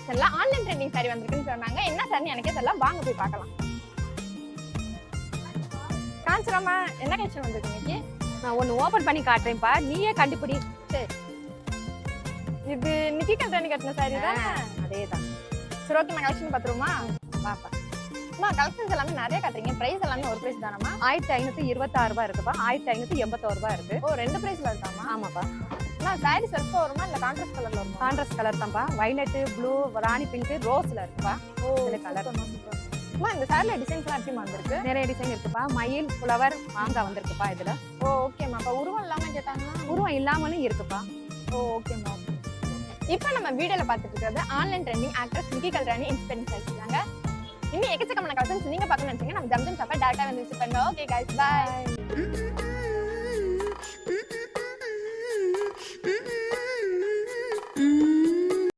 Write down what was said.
கலெக்ஷன்ல online trending sorry வந்திருக்குன்னு சொன்னாங்க. என்ன சாரின்னு எனக்கே தெரியல, வாங்க போய் பார்க்கலாம். காஞ்சராமா, என்ன கலெக்ஷன் வந்திருக்கு இன்னைக்கு? நான் ஒன்னு ஓபன் பண்ணி காட்டுறேன்ப்பா, நீயே கண்டுபிடி. சரி, இது நிக்கி கல்ராணி கட்டின சாரி தானே? அதேதான். சரி, ஓகே, கலெக்ஷன் பார்த்துருமா? பாப்பா, கலெக்ஷன்ஸ் எல்லாமே நிறைய காட்டுறீங்க. பிரைஸ் எல்லாமே ஒரு பிரைஸ் தானமா? 1526 ரூபாய் இருக்குப்பா, 1581 ரூபாய் இருக்கு. ஓ, ரெண்டு பிரைஸ்ல இருக்காமா? ஆமாப்பா. சாரி செல்ஃபா வருமா இல்ல கான்ட்ராஸ்ட் கலர்ல வருமா? கான்ட்ராஸ்ட் கலர் தான்ப்பா, வைலட், ப்ளூ, ராணி பிங்க், ரோஸ்ல இருக்குப்பா. ஓ, இந்த கலர். இந்த சாரில டிசைன்ஸ் எல்லாம் எப்படி வந்திருக்கு? நிறைய டிசைன் இருக்குப்பா, மயில், புலவர், மாங்காய் வந்திருக்குப்பா இதுல. ஓ, ஓகேமா. அப்ப உருவம் இல்லாம கேட்டாங்கன்னா? உருவம் இல்லாமலும் இருக்குப்பா. ஓ, ஓகேமா. இப்போ நம்ம வீடியோல பார்த்துட்டு இருக்கிறது ஆன்லைன் ட்ரெண்டிங் ஆக்ட்ரஸ் நிக்கி கல்ராணி இன்ஸ்பைரிங் சாரீஸ் தாங்க. இன்னும் எக்கச்சக்கமான கலெக்ஷன்ஸ் நீங்க பார்க்கணும்னு நினைச்சீங்கன்னா நம்ம ஜம்ஜம் ஷாப்பை டேரக்டா வந்து விசிட் பண்ணுங்க. Okay guys, by.